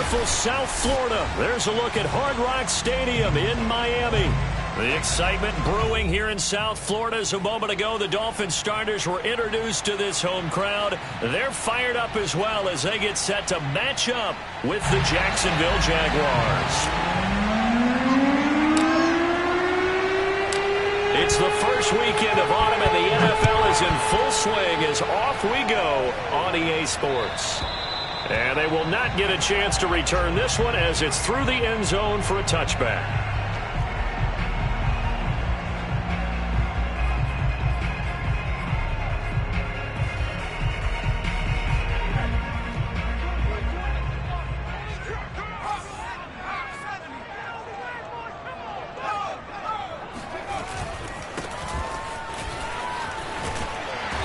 beautiful South Florida. There's a look at Hard Rock Stadium in Miami. The excitement brewing here in South Florida. As a moment ago, the Dolphins starters were introduced to this home crowd. They're fired up as well as they get set to match up with the Jacksonville Jaguars. It's the first weekend of autumn and the NFL is in full swing as off we go on EA Sports. And they will not get a chance to return this one as it's through the end zone for a touchback.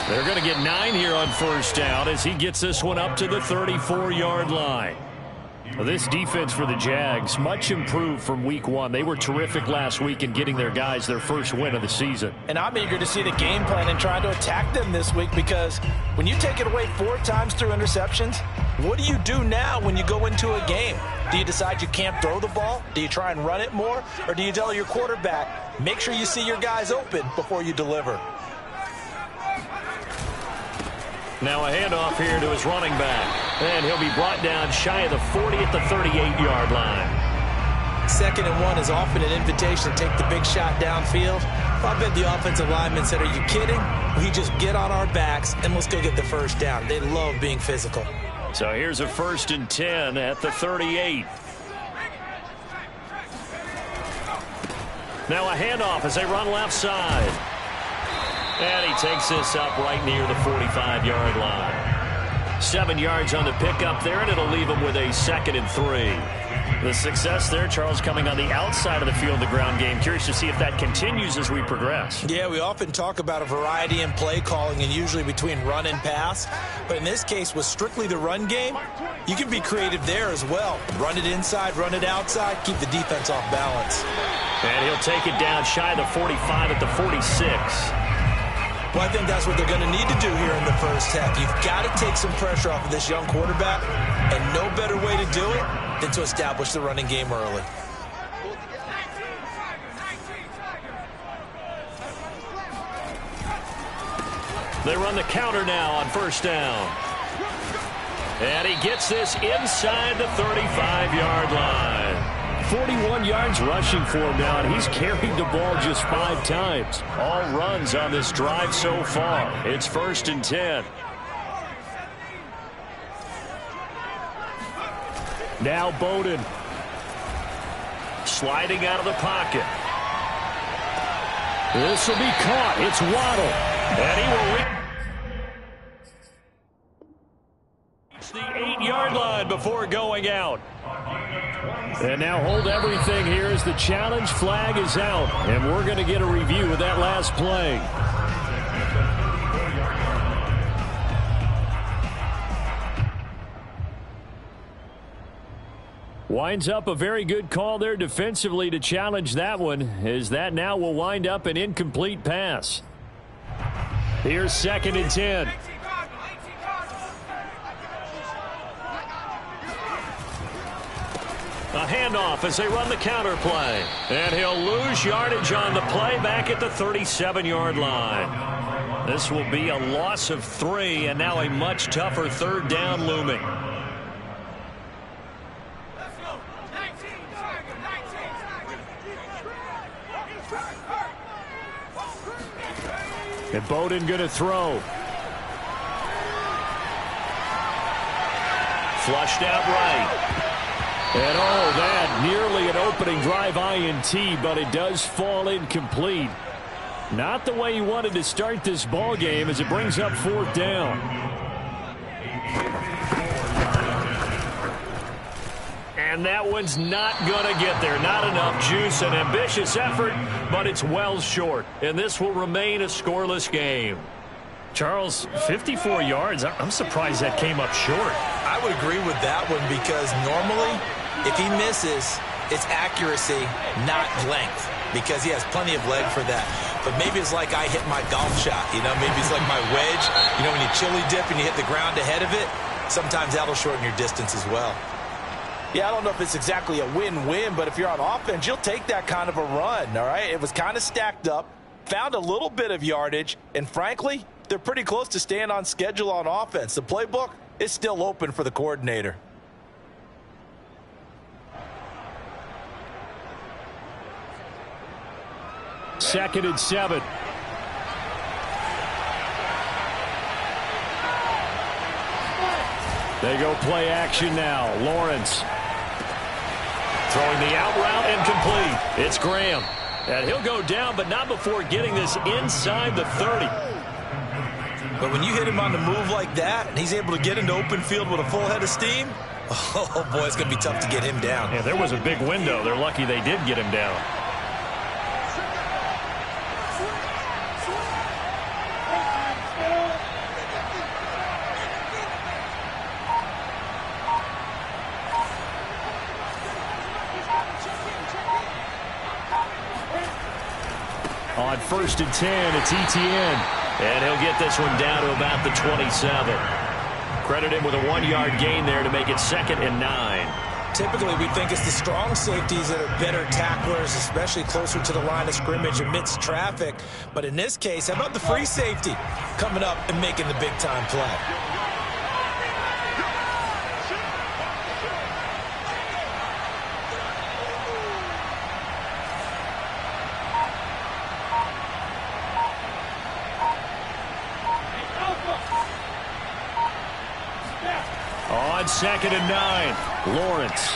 They're going to get 9 here on first down as he gets this one up to the 34-yard line. This defense for the Jags, much improved from week 1. They were terrific last week in getting their guys their first win of the season. And I'm eager to see the game plan and trying to attack them this week, because when you take it away 4 times through interceptions, what do you do now when you go into a game? Do you decide you can't throw the ball? Do you try and run it more? Or do you tell your quarterback, make sure you see your guys open before you deliver? Now a handoff here to his running back. And he'll be brought down shy of the 40 at the 38-yard line. 2nd and 1 is often an invitation to take the big shot downfield. I bet the offensive linemen said, are you kidding? We just get on our backs and let's go get the first down. They love being physical. So here's a 1st and 10 at the 38. Now a handoff as they run left side. And he takes this up right near the 45-yard line. 7 yards on the pickup there, and it'll leave him with a 2nd and 3. The success there, Charles, coming on the outside of the field, the ground game. Curious to see if that continues as we progress. Yeah, we often talk about a variety in play calling and usually between run and pass. But in this case, with strictly the run game, you can be creative there as well. Run it inside, run it outside, keep the defense off balance. And he'll take it down shy of the 45 at the 46. Well, I think that's what they're going to need to do here in the first half. You've got to take some pressure off of this young quarterback, and no better way to do it than to establish the running game early. They run the counter now on first down. And he gets this inside the 35-yard line. 41 yards rushing for him now, and he's carried the ball just 5 times. All runs on this drive so far. It's 1st and 10. Now Bowden. Sliding out of the pocket. This will be caught. It's Waddle. And he will reach the 8-yard line before going out. And now hold everything here as the challenge flag is out. And we're going to get a review of that last play. Winds up a very good call there defensively to challenge that one, as that now will wind up an incomplete pass. Here's 2nd and 10. A handoff as they run the counter play. And he'll lose yardage on the play back at the 37-yard line. This will be a loss of 3, and now a much tougher 3rd down looming. And Bowden going to throw. Flushed out right. And that nearly an opening drive INT, but it does fall incomplete. Not the way he wanted to start this ball game as it brings up 4th down. And that one's not going to get there. Not enough juice. An ambitious effort, but it's well short. And this will remain a scoreless game. Charles, 54 yards. I'm surprised that came up short. I would agree with that one, because normally, if he misses, it's accuracy, not length, because he has plenty of leg for that. But maybe it's like I hit my golf shot, maybe it's like my wedge. When you chili dip and you hit the ground ahead of it, sometimes that'll shorten your distance as well. Yeah, I don't know if it's exactly a win-win, but if you're on offense, you'll take that kind of a run, all right? It was kind of stacked up, found a little bit of yardage, and frankly, they're pretty close to staying on schedule on offense. The playbook is still open for the coordinator. Second and 7. They go play action now. Lawrence throwing the out route and complete. It's Graham. And he'll go down, but not before getting this inside the 30. But when you hit him on the move like that, and he's able to get into open field with a full head of steam, oh, boy, it's going to be tough to get him down. Yeah, there was a big window. They're lucky they did get him down. On 1st and 10, it's Etienne. And he'll get this one down to about the 27. Credit him with a 1-yard gain there to make it 2nd and 9. Typically, we think it's the strong safeties that are better tacklers, especially closer to the line of scrimmage amidst traffic. But in this case, how about the free safety coming up and making the big-time play? On 2nd and 9, Lawrence.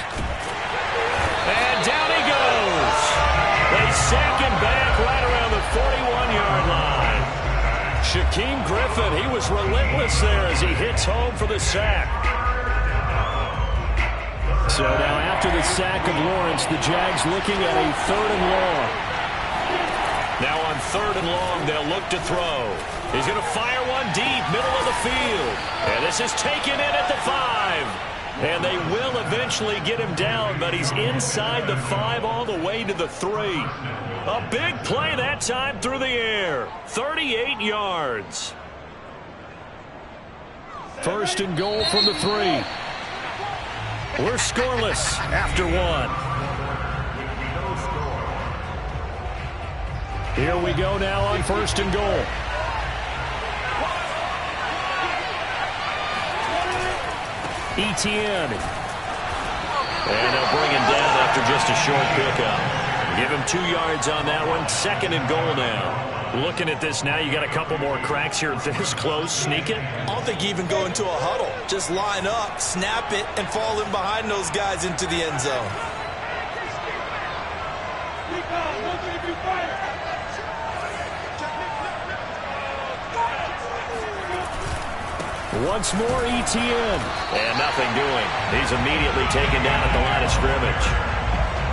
And down he goes. They sack him back right around the 41-yard line. Shaquem Griffin, he was relentless there as he hits home for the sack. So now after the sack of Lawrence, the Jags looking at a 3rd and long. Now on 3rd and long, they'll look to throw. He's going to fire one deep, middle of the field. And this is taken in at the 5. And they will eventually get him down, but he's inside the 5 all the way to the 3. A big play that time through the air. 38 yards. 1st and goal from the 3. We're scoreless after 1. Here we go now on 1st and goal. Etienne. And they'll bring him down after just a short pickup. Give him 2 yards on that one. 2nd and goal now. Looking at this now, you got a couple more cracks here this close. Sneak it. I don't think you even go into a huddle. Just line up, snap it, and fall in behind those guys into the end zone. Once more, Etienne. And nothing doing. He's immediately taken down at the line of scrimmage.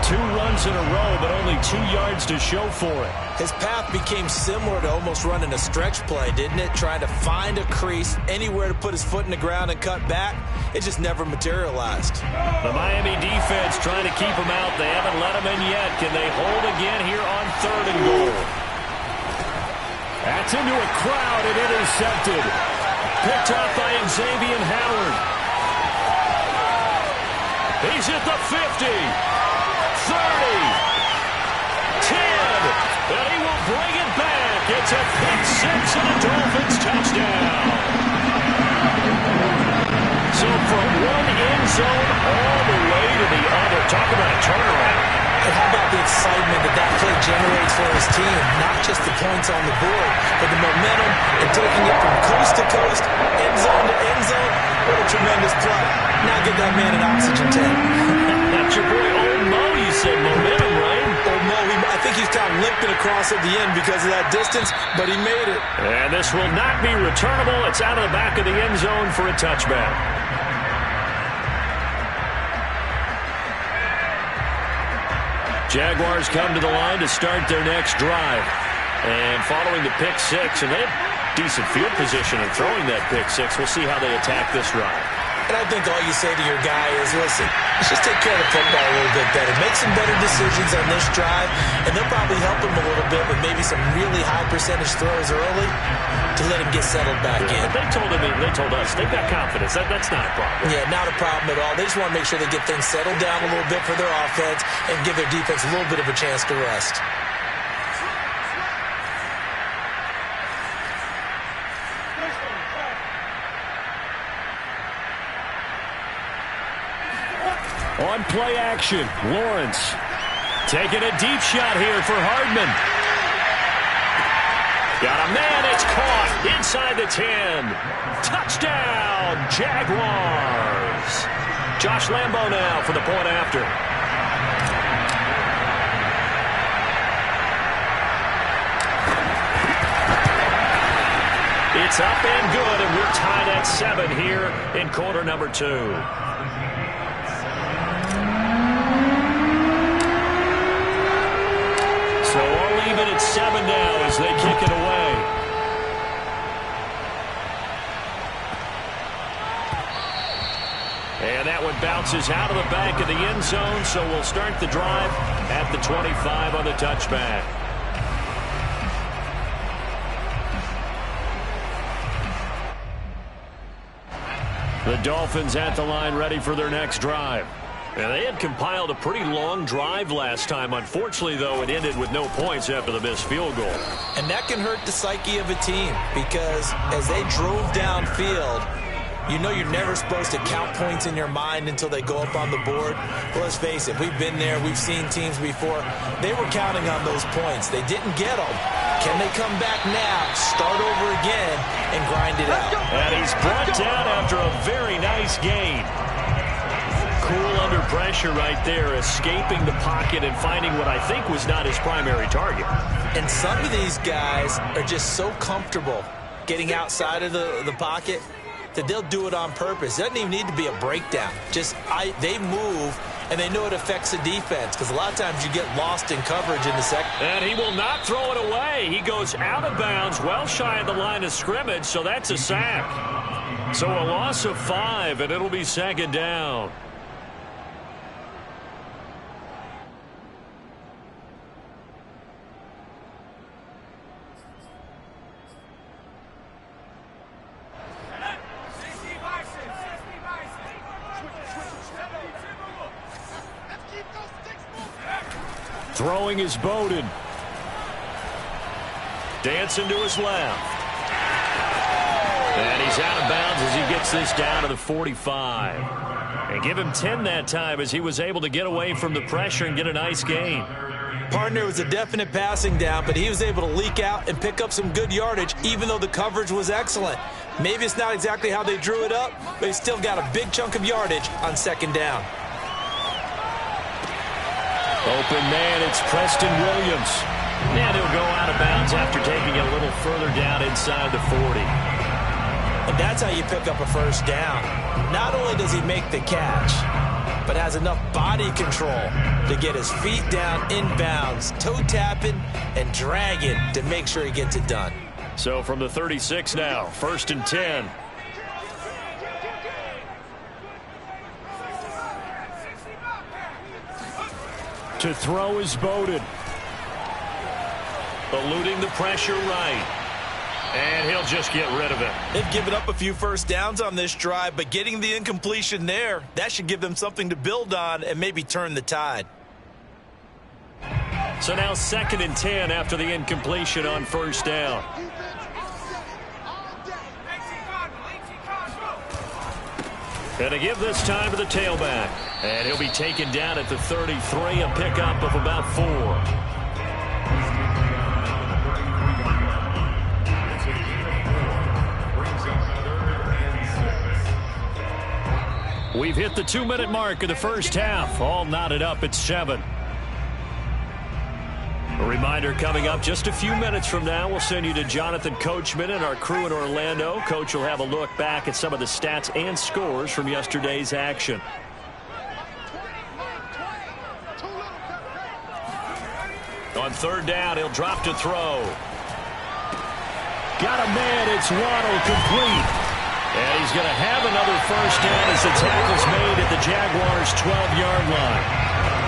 2 runs in a row, but only 2 yards to show for it. His path became similar to almost running a stretch play, didn't it? Trying to find a crease, anywhere to put his foot in the ground and cut back. It just never materialized. The Miami defense trying to keep him out. They haven't let him in yet. Can they hold again here on 3rd and goal? That's into a crowd and intercepted. Picked up by Xavier Howard. He's at the 50, 30, 10, and he will bring it back. It's a pick 6 and a Dolphins touchdown. So from one end zone all the way to the other. Talk about a turnaround. And how about the excitement that play generates for his team? Not just the points on the board, but the momentum and taking it from coast to coast, end zone to end zone. What a tremendous play. Now get that man an oxygen tank. That's your boy Old Mo. You said momentum, right? Old Mo, I think he's kind of limping across at the end because of that distance, but he made it. And this will not be returnable. It's out of the back of the end zone for a touchback. Jaguars come to the line to start their next drive. And following the pick 6, and they have decent field position in throwing that pick 6. We'll see how they attack this drive. And I think all you say to your guy is, listen, let's just take care of the football a little bit better. Make some better decisions on this drive, and they'll probably help him a little bit with maybe some really high percentage throws early. to let him get settled back in. But they told us they've got confidence. That's not a problem. Yeah, not a problem at all. They just want to make sure they get things settled down a little bit for their offense and give their defense a little bit of a chance to rest. On play action, Lawrence taking a deep shot here for Hardman. Got a man, it's caught inside the 10. Touchdown, Jaguars. Josh Lambo now for the point after. It's up and good, and we're tied at 7 here in quarter number 2. So all even at 7 now as they kick it away. And that one bounces out of the back of the end zone, so we'll start the drive at the 25 on the touchback. The Dolphins at the line ready for their next drive. And they had compiled a pretty long drive last time. Unfortunately, though, it ended with no points after the missed field goal. And that can hurt the psyche of a team because as they drove downfield, you know you're never supposed to count points in your mind until they go up on the board. Well, let's face it, we've been there. We've seen teams before. They were counting on those points. They didn't get them. Can they come back now, start over again, and grind it out? And he's brought down after a very nice gain. Cool under pressure right there, escaping the pocket and finding what I think was not his primary target. And some of these guys are just so comfortable getting outside of the pocket that they'll do it on purpose. It doesn't even need to be a breakdown. They move, and they know it affects the defense because a lot of times you get lost in coverage in the second. And he will not throw it away. He goes out of bounds, well shy of the line of scrimmage, so that's a sack. So a loss of 5, and it'll be second down. Throwing is Bowden. Dancing to his left. And he's out of bounds as he gets this down to the 45. And give him 10 that time as he was able to get away from the pressure and get a nice gain. Partner was a definite passing down, but he was able to leak out and pick up some good yardage even though the coverage was excellent. Maybe it's not exactly how they drew it up, but he still got a big chunk of yardage on second down. Open man, it's Preston Williams. And he'll go out of bounds after taking it a little further down inside the 40. And that's how you pick up a first down. Not only does he make the catch, but has enough body control to get his feet down inbounds, toe tapping and dragging to make sure he gets it done. So from the 36 now, 1st and 10. To throw is Bowden. Eluding the pressure right. And he'll just get rid of it. They've given up a few first downs on this drive, but getting the incompletion there, that should give them something to build on and maybe turn the tide. So now 2nd and 10 after the incompletion on first down. And to give this time to the tailback. And he'll be taken down at the 33, a pickup of about 4. We've hit the 2-minute mark of the first half. All knotted up at 7. A reminder coming up just a few minutes from now. We'll send you to Jonathan Coachman and our crew in Orlando. Coach will have a look back at some of the stats and scores from yesterday's action. On 3rd down, he'll drop to throw. Got a man, it's Waddle, complete. And he's going to have another first down as the tackle's made at the Jaguars' 12-yard line.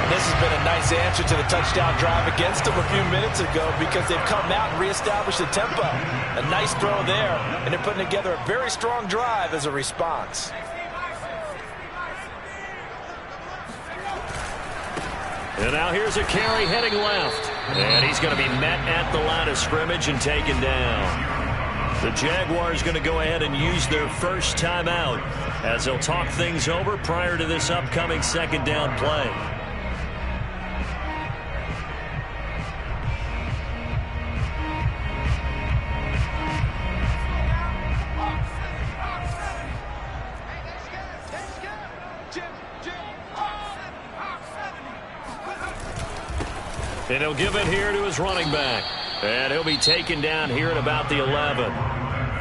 This has been a nice answer to the touchdown drive against them a few minutes ago because they've come out and reestablished the tempo. A nice throw there, and they're putting together a very strong drive as a response. And now here's a carry heading left. And he's going to be met at the line of scrimmage and taken down. The Jaguars going to go ahead and use their first timeout as they'll talk things over prior to this upcoming second down play. And he'll give it here to his running back. And he'll be taken down here at about the 11.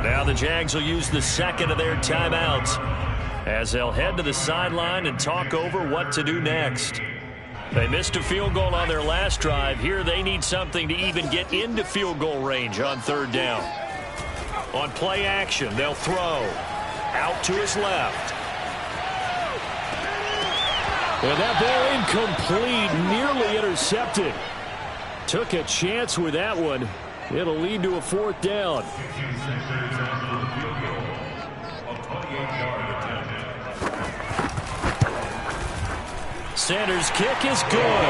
Now the Jags will use the second of their timeouts as they'll head to the sideline and talk over what to do next. They missed a field goal on their last drive. Here they need something to even get into field goal range on third down. On play action, they'll throw out to his left. And that ball incomplete, nearly intercepted. Took a chance with that one. It'll lead to a fourth down. Sanders' kick is good.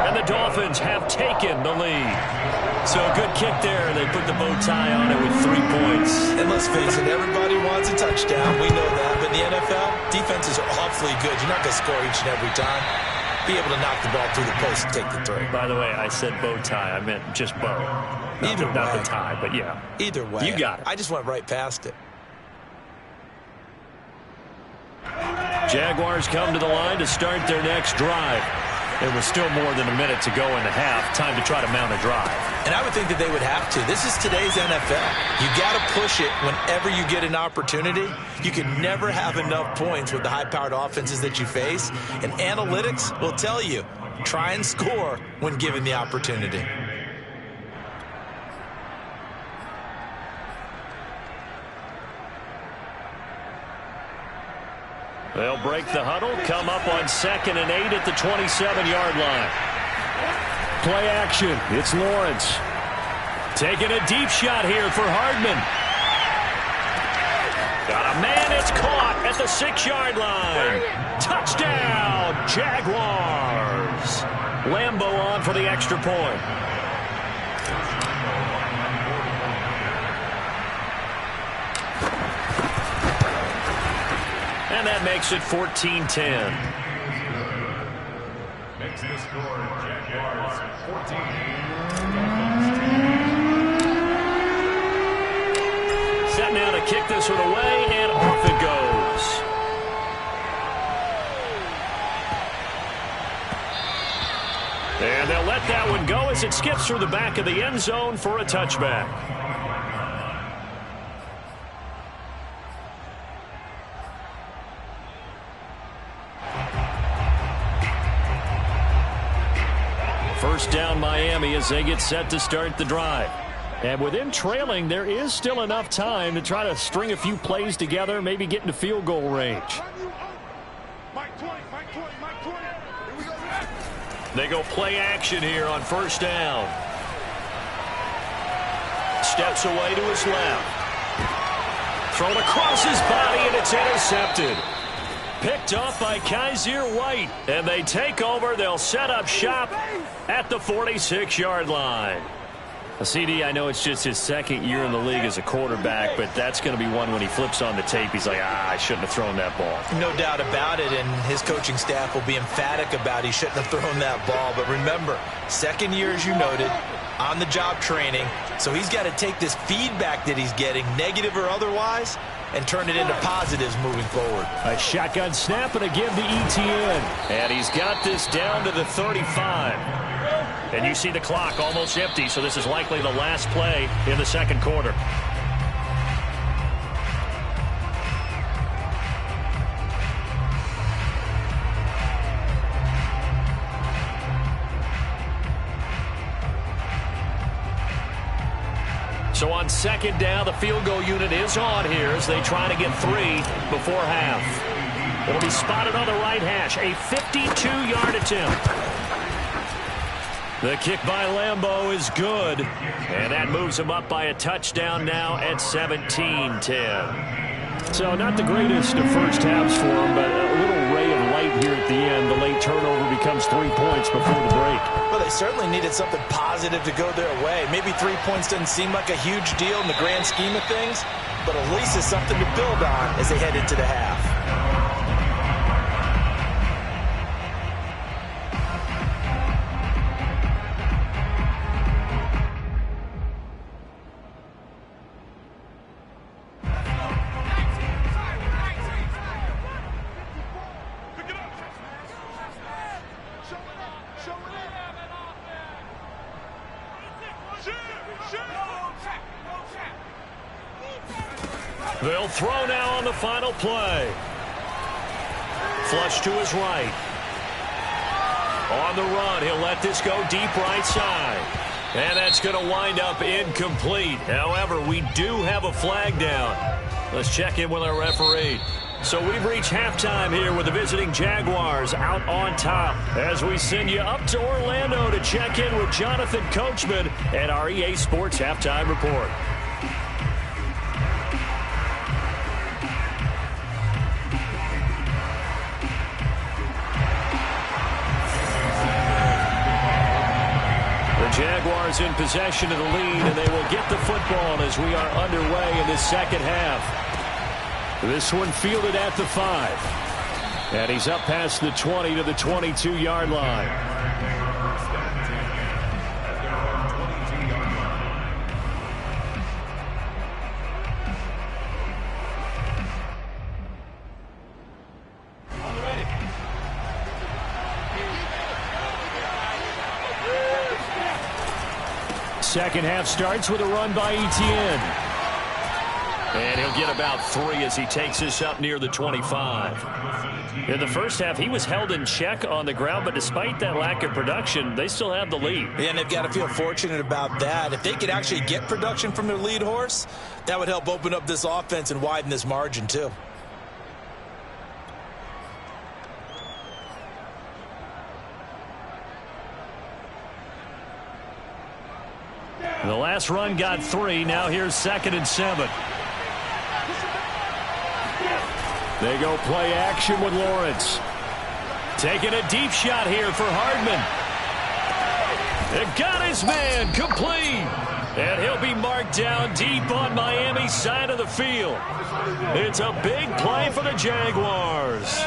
And the Dolphins have taken the lead. So a good kick there. They put the bow tie on it with 3 points. And let's face it, everybody wants a touchdown. We know that. But in the NFL, defenses are awfully good. You're not going to score each and every time. Be able to knock the ball through the post and take the throw. By the way, I said bow tie. I meant just bow. Either way. Not the tie, but yeah. Either way. You got it. I just went right past it. Jaguars come to the line to start their next drive. There was still more than a minute to go in the half. Time to try to mount a drive. And I would think that they would have to. This is today's NFL. You got to push it whenever you get an opportunity. You can never have enough points with the high-powered offenses that you face. And analytics will tell you, try and score when given the opportunity. They'll break the huddle, come up on 2nd and 8 at the 27-yard line. Play action. It's Lawrence. Taking a deep shot here for Hardman. Got a man, it's caught at the 6-yard line. Touchdown, Jaguars. Lambeau on for the extra point. And that makes it 14-10. Makes the score Jaguars 14. Set now to kick this one away, and off it goes. And they'll let that one go as it skips through the back of the end zone for a touchback. First down Miami as they get set to start the drive. And with them trailing, there is still enough time to try to string a few plays together, maybe get into field goal range. They go play action here on first down. Steps away to his left. Thrown across his body, and it's intercepted. Picked off by Kaiser White. And they take over. They'll set up shop at the 46-yard line. CD, I know it's just his second year in the league as a quarterback, but that's going to be one when he flips on the tape. He's like, I shouldn't have thrown that ball. No doubt about it, and his coaching staff will be emphatic about he shouldn't have thrown that ball. But remember, second year, as you noted, on-the-job training. So he's got to take this feedback that he's getting, negative or otherwise, and turn it into positives moving forward. A shotgun snap and again to ETN. And he's got this down to the 35. And you see the clock almost empty, so this is likely the last play in the second quarter. So on second down, the field goal unit is on here as they try to get 3 before half. It'll be spotted on the right hash. A 52-yard attempt. The kick by Lambeau is good. And that moves him up by a touchdown now at 17-10. So not the greatest of first halves for him, but a little ray of light here at the end. The late turnover becomes 3 points before the break. Well, they certainly needed something positive to go their way. Maybe 3 points doesn't seem like a huge deal in the grand scheme of things, but at least it's something to build on as they head into the half. They'll throw now on the final play. Flush to his right. On the run, he'll let this go deep right side. And that's going to wind up incomplete. However, we do have a flag down. Let's check in with our referee. So we've reached halftime here with the visiting Jaguars out on top as we send you up to Orlando to check in with Jonathan Coachman at our EA Sports Halftime Report. Jaguars in possession of the lead, and they will get the football as we are underway in this second half. This one fielded at the 5. And he's up past the 20 to the 22-yard line. Second half starts with a run by Etienne. And he'll get about 3 as he takes this up near the 25. In the first half, he was held in check on the ground, but despite that lack of production, they still have the lead. Yeah, and they've got to feel fortunate about that. If they could actually get production from their lead horse, that would help open up this offense and widen this margin too. The last run got 3. Now here's 2nd and 7. They go play action with Lawrence. Taking a deep shot here for Hardman. It got his man complete. And he'll be marked down deep on Miami's side of the field. It's a big play for the Jaguars.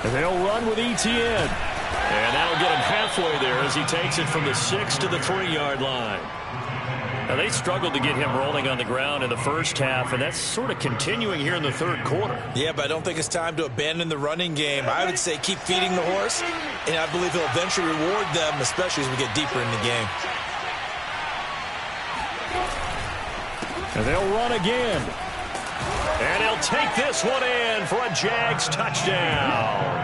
And they'll run with Etienne. And that'll get him halfway there as he takes it from the 6 to the 3-yard line. Now, they struggled to get him rolling on the ground in the first half, and that's sort of continuing here in the third quarter. Yeah, but I don't think it's time to abandon the running game. I would say keep feeding the horse, and I believe he'll eventually reward them, especially as we get deeper in the game. And they'll run again. And he'll take this one in for a Jags touchdown.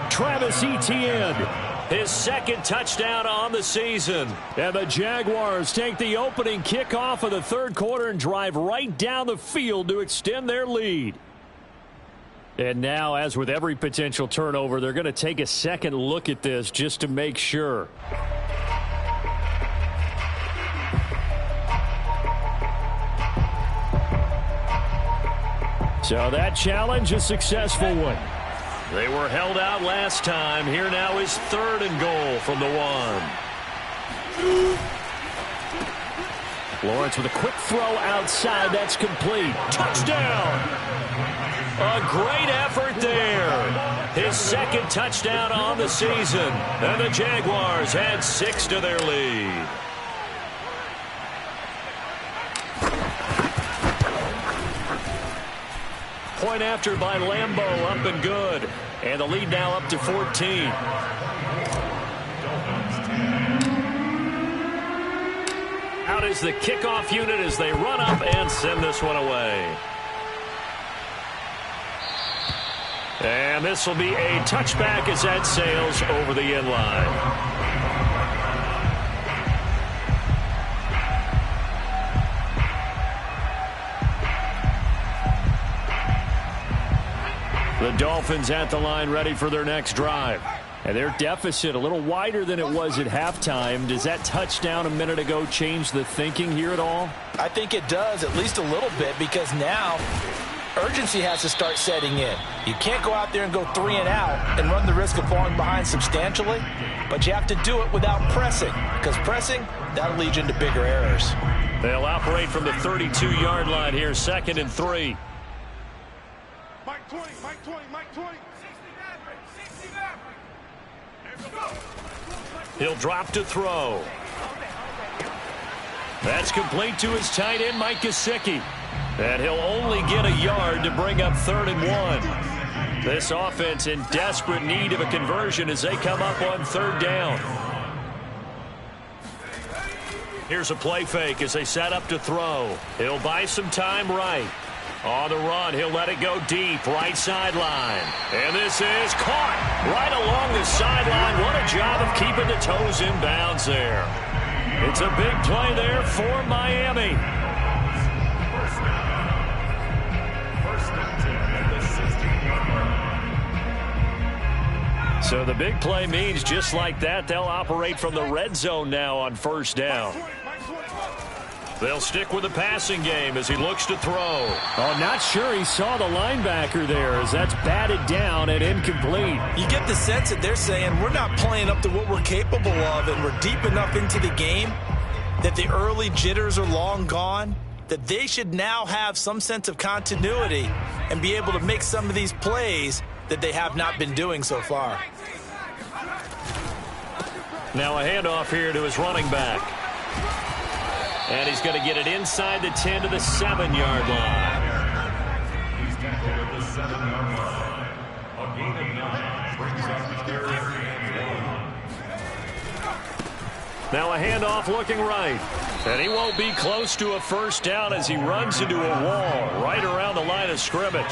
Travis Etienne, his 2nd touchdown on the season. And the Jaguars take the opening kickoff of the third quarter and drive right down the field to extend their lead. And now, as with every potential turnover, they're going to take a second look at this just to make sure. So that challenge, a successful one. They were held out last time. Here now is 3rd and goal from the 1. Lawrence with a quick throw outside. That's complete. Touchdown! A great effort there. His 2nd touchdown on the season. And the Jaguars add 6 to their lead. Point after by Lambeau, up and good. And the lead now up to 14. Out is the kickoff unit as they run up and send this one away. And this will be a touchback as that sails over the end line. The Dolphins at the line ready for their next drive. And their deficit a little wider than it was at halftime. Does that touchdown a minute ago change the thinking here at all? I think it does, at least a little bit, because now urgency has to start setting in. You can't go out there and go 3 and out and run the risk of falling behind substantially, but you have to do it without pressing, because pressing, that'll lead you into bigger errors. They'll operate from the 32-yard line here, 2nd and 3. Mike 20, Mike 20, Mike 20. He'll drop to throw. That's complete to his tight end, Mike Gesicki. And he'll only get a yard to bring up 3rd and 1. This offense in desperate need of a conversion as they come up on 3rd down. Here's a play fake as they set up to throw. He'll buy some time right. On the run, he'll let it go deep, right sideline. And this is caught right along the sideline. What a job of keeping the toes in bounds there. It's a big play there for Miami. So the big play means just like that, they'll operate from the red zone now on 1st down. They'll stick with the passing game as he looks to throw. Oh, not sure he saw the linebacker there as that's batted down and incomplete. You get the sense that they're saying we're not playing up to what we're capable of, and we're deep enough into the game that the early jitters are long gone, that they should now have some sense of continuity and be able to make some of these plays that they have not been doing so far. Now a handoff here to his running back. And he's going to get it inside the 10 to the 7-yard line. He's tackled at the 7-yard line. A gain of 9 brings up 3rd and 1. Now a handoff looking right. And he won't be close to a 1st down as he runs into a wall right around the line of scrimmage.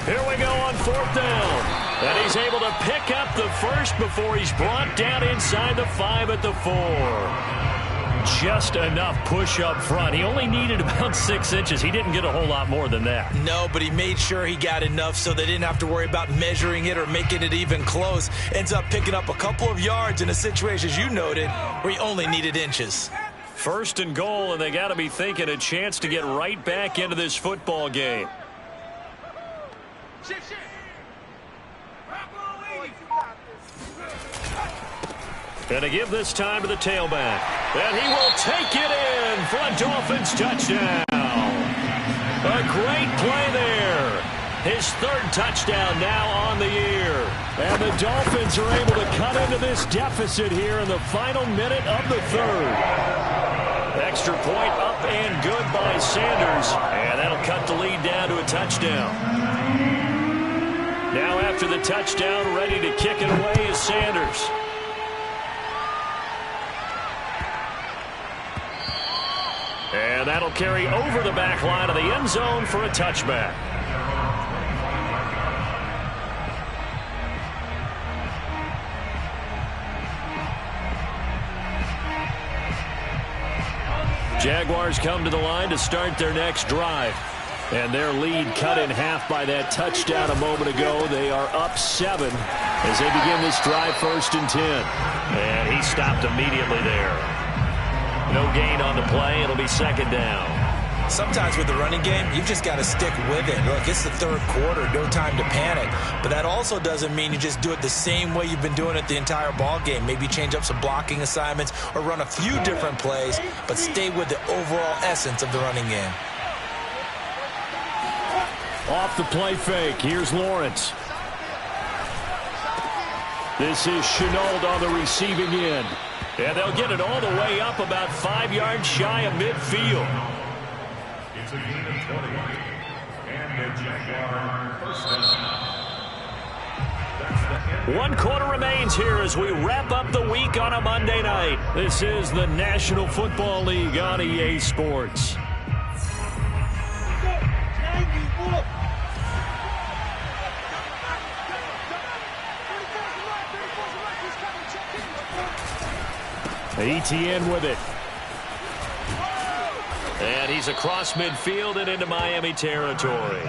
Here we go on 4th down. And he's able to pick up the 1st before he's brought down inside the 5 at the 4. Just enough push up front. He only needed about 6 inches. He didn't get a whole lot more than that. No, but he made sure he got enough so they didn't have to worry about measuring it or making it even close. Ends up picking up a couple of yards in a situation, as you noted, where he only needed inches. 1st and goal, and they got to be thinking a chance to get right back into this football game. And to give this time to the tailback. And he will take it in for a Dolphins touchdown. A great play there. His 3rd touchdown now on the year. And the Dolphins are able to cut into this deficit here in the final minute of the 3rd. Extra point up and good by Sanders. And that'll cut the lead down to a touchdown. Now after the touchdown, ready to kick it away is Sanders. And that'll carry over the back line of the end zone for a touchback. Jaguars come to the line to start their next drive. And their lead cut in half by that touchdown a moment ago. They are up 7 as they begin this drive, 1st and 10. And he stopped immediately there. No gain on the play. It'll be 2nd down. Sometimes with the running game, you've just got to stick with it. Look, it's the 3rd quarter, no time to panic. But that also doesn't mean you just do it the same way you've been doing it the entire ball game. Maybe change up some blocking assignments or run a few different plays, but stay with the overall essence of the running game. Off the play fake, here's Lawrence. This is Shenault on the receiving end. And they'll get it all the way up about 5 yards shy of midfield. It's a gain of 20. And the Jaguar 1st down. 1 quarter remains here as we wrap up the week on a Monday night. This is the National Football League on EA Sports. Etienne with it. And he's across midfield and into Miami territory.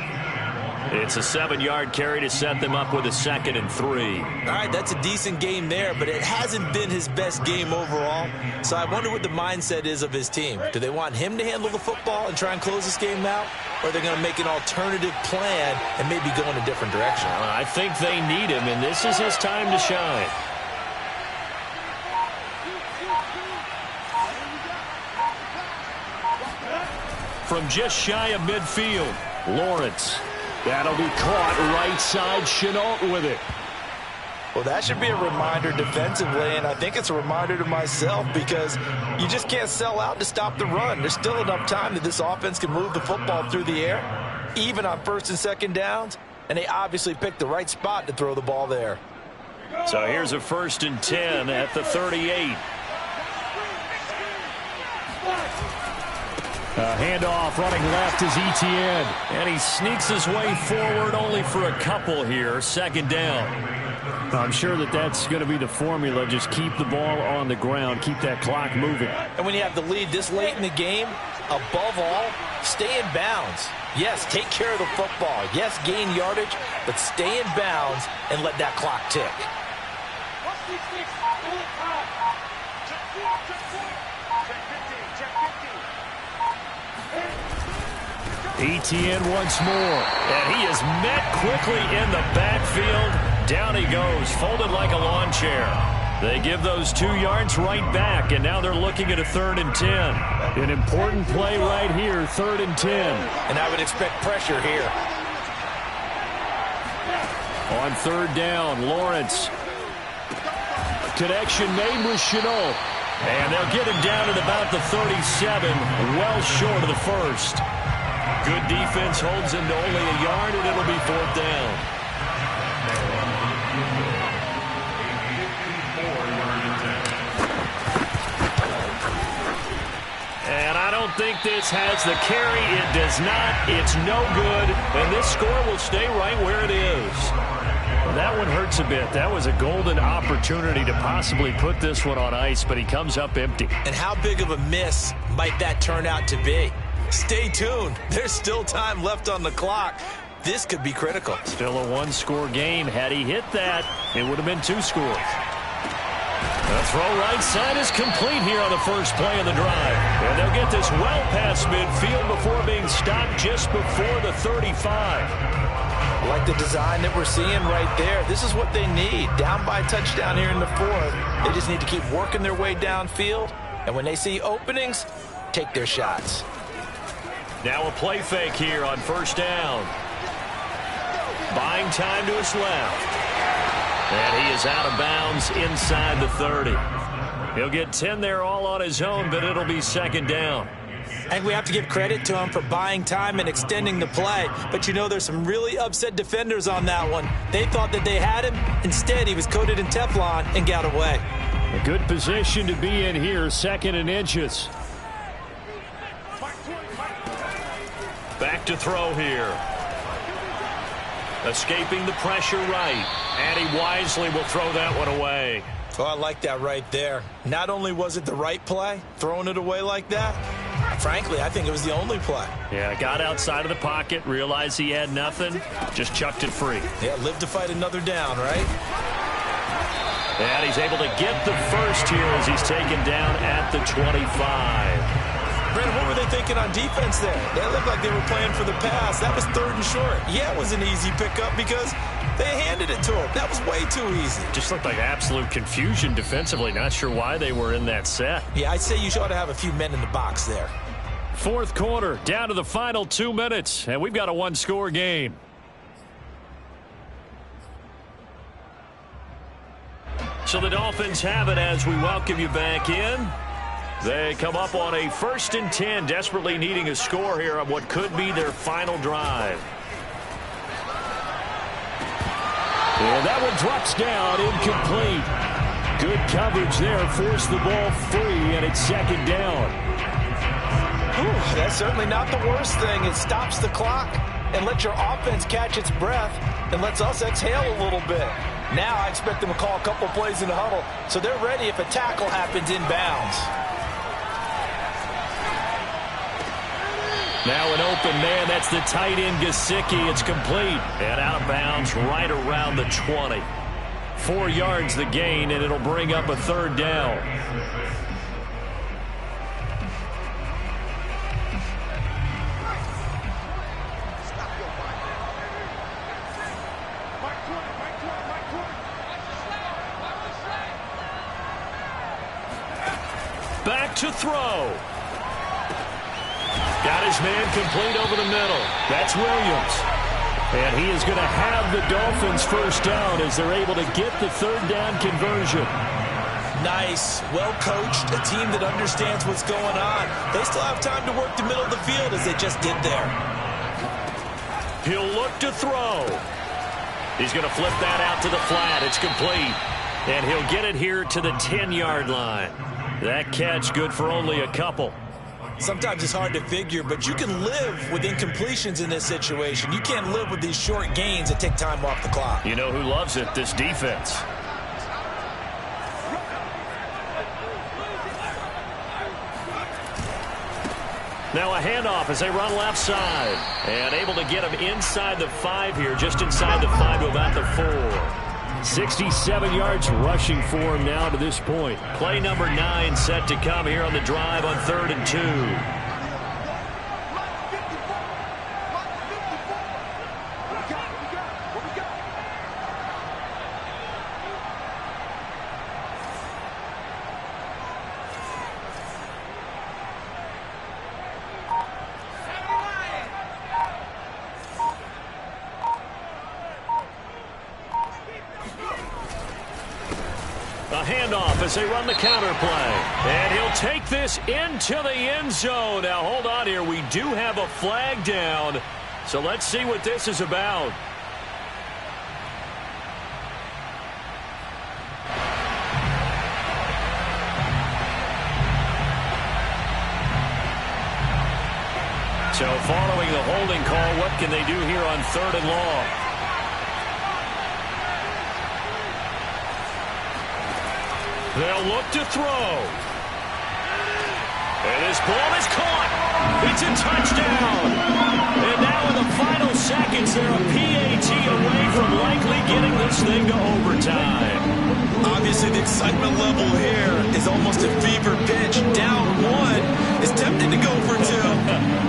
It's a 7-yard carry to set them up with a 2nd and 3. All right, that's a decent game there, but it hasn't been his best game overall. So I wonder what the mindset is of his team. Do they want him to handle the football and try and close this game out? Or are they going to make an alternative plan and maybe go in a different direction? I think they need him, and this is his time to shine. From just shy of midfield, Lawrence. That'll be caught right side. Shenault with it. Well, that should be a reminder defensively, and I think it's a reminder to myself because you just can't sell out to stop the run. There's still enough time that this offense can move the football through the air, even on 1st and 2nd downs, and they obviously picked the right spot to throw the ball there. So here's a 1st and 10 at the 38. Handoff running left is Etienne. And he sneaks his way forward only for a couple here. 2nd down. I'm sure that that's going to be the formula. Just keep the ball on the ground. Keep that clock moving. And when you have the lead this late in the game, above all, stay in bounds. Yes, take care of the football. Yes, gain yardage, but stay in bounds and let that clock tick. Etienne once more. And he is met quickly in the backfield. Down he goes, folded like a lawn chair. They give those 2 yards right back, and now they're looking at a 3rd and 10. An important play right here, 3rd and 10. And I would expect pressure here. On 3rd down, Lawrence. Connection made with Shenault. And they'll get him down at about the 37, well short of the 1st. Good defense holds him to only a yard, and it'll be 4th down. And I don't think this has the carry. It does not. It's no good. And this score will stay right where it is. Well, that one hurts a bit. That was a golden opportunity to possibly put this one on ice, but he comes up empty. And how big of a miss might that turn out to be? Stay tuned. There's still time left on the clock. This could be critical. Still a 1-score game. Had he hit that, it would have been 2 scores. The throw right side is complete here on the first play of the drive. And they'll get this well past midfield before being stopped just before the 35. I like the design that we're seeing right there. This is what they need. Down by a touchdown here in the 4th. They just need to keep working their way downfield. And when they see openings, take their shots. Now a play fake here on 1st down. Buying time to his left. And he is out of bounds inside the 30. He'll get 10 there all on his own, but it'll be 2nd down. I think we have to give credit to him for buying time and extending the play. But, you know, there's some really upset defenders on that one. They thought that they had him. Instead, he was coated in Teflon and got away. A good position to be in here, 2nd and inches. Back to throw here. Escaping the pressure right. And he wisely will throw that one away. Oh, I like that right there. Not only was it the right play, throwing it away like that, frankly, I think it was the only play. Yeah, got outside of the pocket, realized he had nothing, just chucked it free. Yeah, live to fight another down, right? And he's able to get the first here as he's taken down at the 25. Brandon, what were they thinking on defense there? They looked like they were playing for the pass. That was 3rd and short. Yeah, it was an easy pickup because they handed it to him. That was way too easy. Just looked like absolute confusion defensively. Not sure why they were in that set. Yeah, I'd say you ought to have a few men in the box there. 4th quarter, down to the final 2 minutes, and we've got a 1-score game. So the Dolphins have it as we welcome you back in. They come up on a 1st and 10, desperately needing a score here on what could be their final drive. And that one drops down, incomplete. Good coverage there, forced the ball free, and it's 2nd down. Whew, that's certainly not the worst thing. It stops the clock and lets your offense catch its breath and lets us exhale a little bit. Now I expect them to call a couple plays in the huddle so they're ready if a tackle happens inbounds. Now an open man. That's the tight end, Gesicki. It's complete. And out of bounds right around the 20. 4 yards the gain, and it'll bring up a third down. Back to throw. Got his man complete over the middle. That's Williams. And he is going to have the Dolphins first down as they're able to get the third down conversion. Nice. Well coached. A team that understands what's going on. They still have time to work the middle of the field as they just did there. He'll look to throw. He's going to flip that out to the flat. It's complete. And he'll get it here to the 10-yard line. That catch good for only a couple. Sometimes it's hard to figure, but you can live with incompletions in this situation. You can't live with these short gains that take time off the clock. You know who loves it? This defense. Now a handoff as they run left side. And able to get him inside the 5 here, just inside the 5 to about the 4. 67 yards rushing for him now to this point. Play number 9 set to come here on the drive on 3rd and 2. Handoff as they run the counter play. And he'll take this into the end zone. Now, hold on here. We do have a flag down. So let's see what this is about. So following the holding call, what can they do here on 3rd and long? They'll look to throw. And this ball is caught. It's a touchdown. And now in the final seconds, they're a PAT away from likely getting this thing to overtime. Obviously, the excitement level here is almost a fever pitch. Down 1 is tempted to go for 2.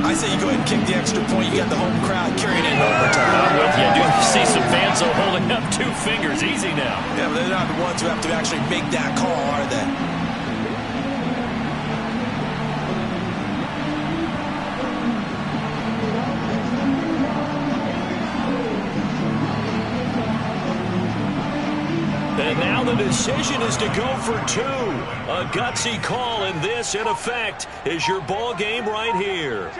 I say you go ahead and kick the extra point. You got the home crowd carrying it in overtime. I'm with you. I do see some fans holding up 2 fingers. Easy now. Yeah, but they're not the ones who have to actually make that call, are they? And now the decision is to go for 2. A gutsy call, and this, in effect, is your ball game right here.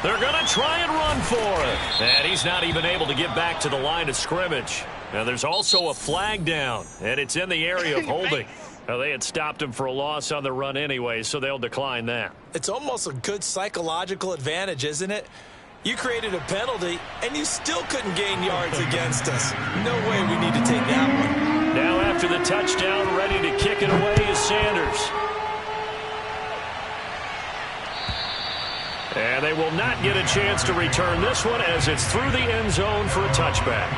They're going to try and run for it. And he's not even able to get back to the line of scrimmage. Now there's also a flag down, and it's in the area of holding. Now, they had stopped him for a loss on the run anyway, so they'll decline that. It's almost a good psychological advantage, isn't it? You created a penalty, and you still couldn't gain yards against us. No way we need to take that one. Now after the touchdown, ready to kick it away is Sanders. And they will not get a chance to return this one as it's through the end zone for a touchback.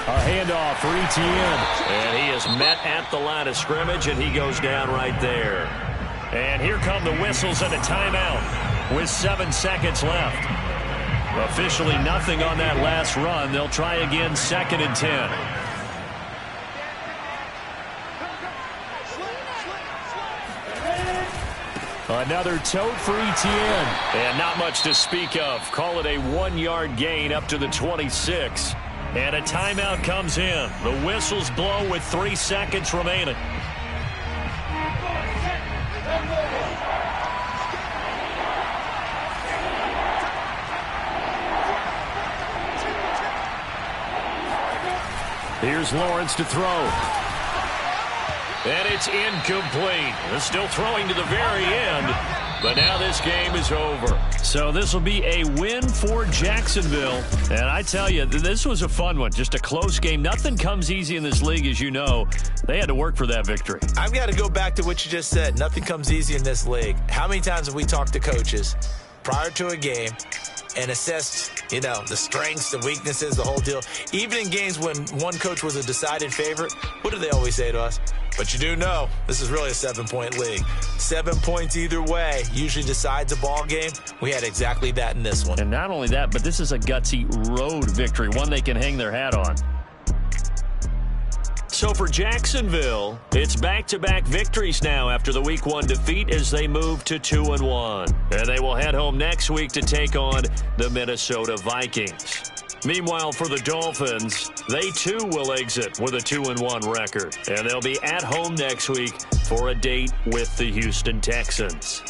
A handoff for Etienne. And he is met at the line of scrimmage, and he goes down right there. And here come the whistles and a timeout with 7 seconds left. Officially nothing on that last run. They'll try again, 2nd and 10. Another tote for Etienne. And not much to speak of. Call it a 1-yard gain up to the 26. And a timeout comes in. The whistles blow with 3 seconds remaining. Here's Lawrence to throw. And it's incomplete. They're still throwing to the very end. But now this game is over. So this will be a win for Jacksonville. And I tell you, this was a fun one. Just a close game. Nothing comes easy in this league, as you know. They had to work for that victory. I've got to go back to what you just said. Nothing comes easy in this league. How many times have we talked to coaches prior to a game and assessed, the strengths, the weaknesses, the whole deal? Even in games when one coach was a decided favorite, what do they always say to us? But you do know this is really a 7-point league. 7 points either way usually decides a ball game. We had exactly that in this one. And not only that, but this is a gutsy road victory, one they can hang their hat on. So for Jacksonville, it's back-to-back victories now after the Week 1 defeat as they move to 2-1. And they will head home next week to take on the Minnesota Vikings. Meanwhile, for the Dolphins, they too will exit with a 2-1 record. And they'll be at home next week for a date with the Houston Texans.